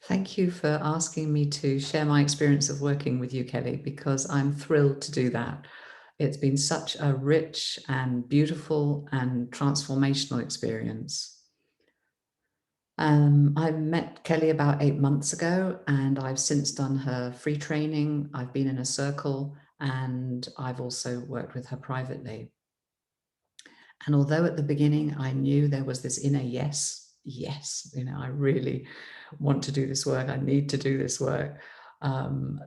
Thank you for asking me to share my experience of working with you, Kelly, because I'm thrilled to do that. It's been such a rich and beautiful and transformational experience. I met Kelly about 8 months ago, and I've since done her free training. I've been in a circle, and I've also worked with her privately. And although at the beginning I knew there was this inner yes, I really want to do this work, I need to do this work,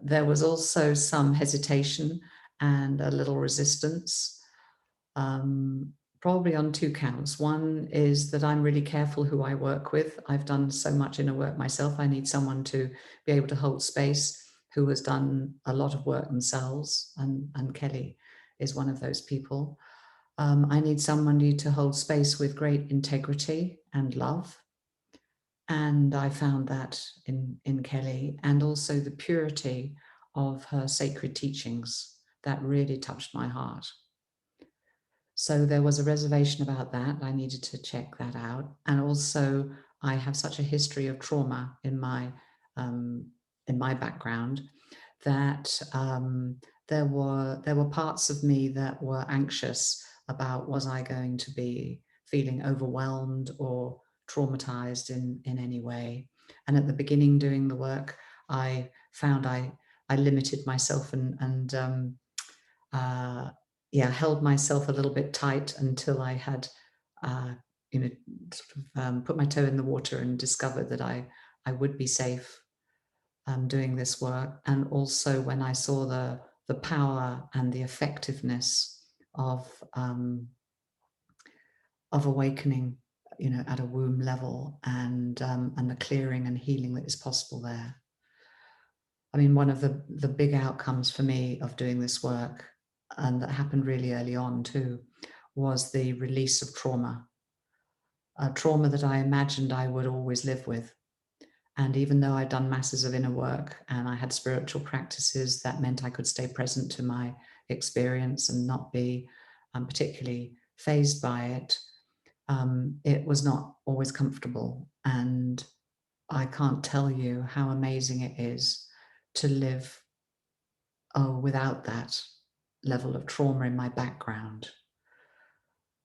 there was also some hesitation and a little resistance, um, probably on two counts. One is that I'm really careful who I work with. I've done so much inner work myself. I need someone to be able to hold space who has done a lot of work themselves, and Kelly is one of those people. I need somebody to hold space with great integrity and love. And I found that in Kelly, and also the purity of her sacred teachings that really touched my heart. So there was a reservation about that. I needed to check that out. And also, I have such a history of trauma um, in my background that there were parts of me that were anxious about, was I going to be feeling overwhelmed or traumatized in any way. And at the beginning, doing the work, I found I limited myself and uh, yeah, held myself a little bit tight until I had, uh, sort of put my toe in the water and discovered that I would be safe doing this work. And also when I saw the power and the effectiveness of awakening, at a womb level, and the clearing and healing that is possible there. I mean, one of the big outcomes for me of doing this work, and that happened really early on too, was the release of trauma, a trauma that I imagined I would always live with. And even though I'd done masses of inner work and I had spiritual practices, that meant I could stay present to my experience and not be particularly fazed by it. It was not always comfortable. And I can't tell you how amazing it is to live without that level of trauma in my background.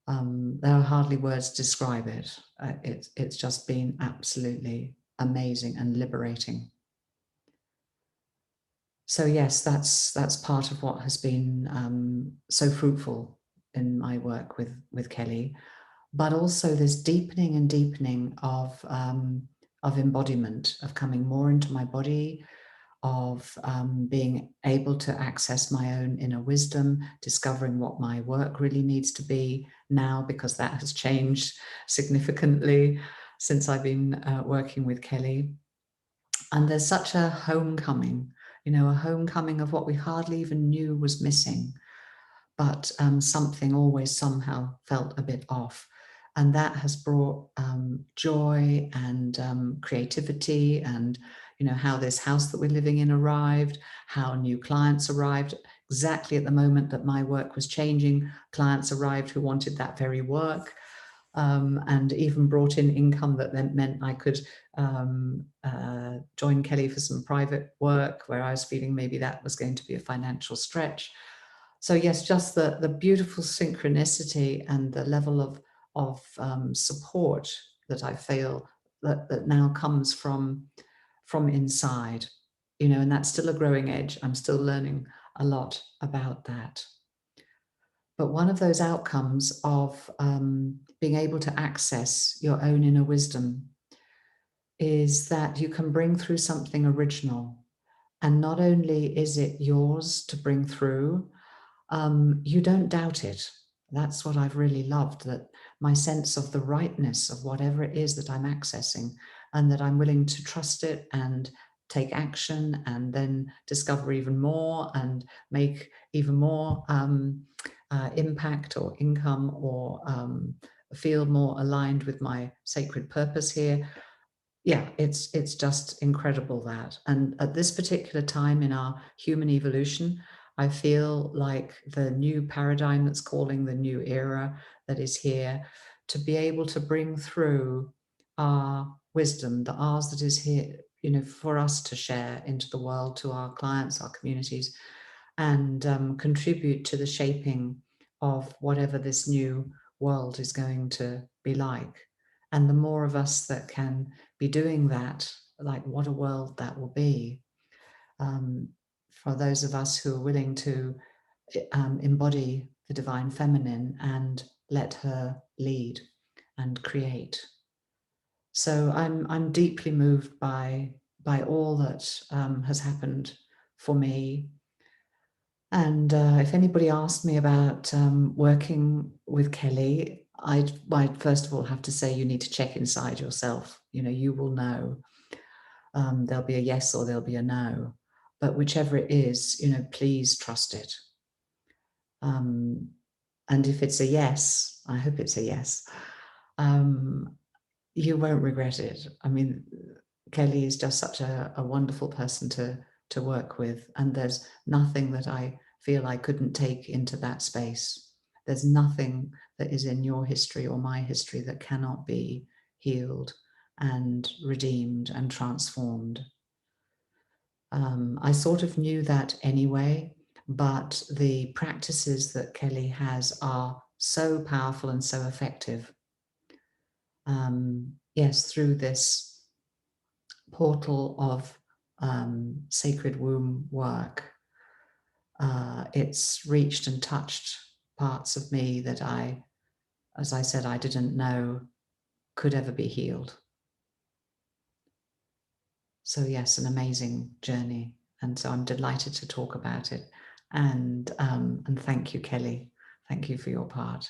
There are hardly words to describe it. It's just been absolutely amazing and liberating. So yes, that's part of what has been so fruitful in my work with Kelly, but also this deepening and deepening of embodiment, of coming more into my body, of being able to access my own inner wisdom, discovering what my work really needs to be now, because that has changed significantly since I've been working with Kelly. And there's such a homecoming, a homecoming of what we hardly even knew was missing, but something always somehow felt a bit off. And that has brought joy and creativity, and how this house that we're living in arrived, how new clients arrived exactly at the moment that my work was changing. Clients arrived who wanted that very work, and even brought in income that then meant I could join Kelly for some private work where I was feeling maybe that was going to be a financial stretch. So yes, just the beautiful synchronicity and the level of support that I feel that now comes from inside, and that's still a growing edge. I'm still learning a lot about that. But one of those outcomes of being able to access your own inner wisdom is that you can bring through something original. And not only is it yours to bring through, you don't doubt it. That's what I've really loved, that my sense of the rightness of whatever it is that I'm accessing, and that I'm willing to trust it and take action, and then discover even more and make even more impact or income, or feel more aligned with my sacred purpose here. Yeah, it's just incredible that. And at this particular time in our human evolution, I feel like the new paradigm that's calling, the new era that is here, to be able to bring through our wisdom, the ours that is here, for us to share into the world, to our clients, our communities, and contribute to the shaping of whatever this new world is going to be like. And the more of us that can be doing that, like what a world that will be. Um, for those of us who are willing to embody the divine feminine and let her lead and create. So I'm deeply moved by all that has happened for me. And if anybody asked me about working with Kelly, I'd first of all have to say you need to check inside yourself. You will know. There'll be a yes or there'll be a no. But whichever it is, please trust it. And if it's a yes, I hope it's a yes, you won't regret it. I mean, Kelly is just such a wonderful person to work with. And there's nothing that I feel I couldn't take into that space. There's nothing that is in your history or my history that cannot be healed and redeemed and transformed. I sort of knew that anyway, but the practices that Kelly has are so powerful and so effective. Yes, through this portal of sacred womb work, it's reached and touched parts of me that as I said, I didn't know could ever be healed. So yes, an amazing journey. And so I'm delighted to talk about it. And thank you, Kelly. Thank you for your part.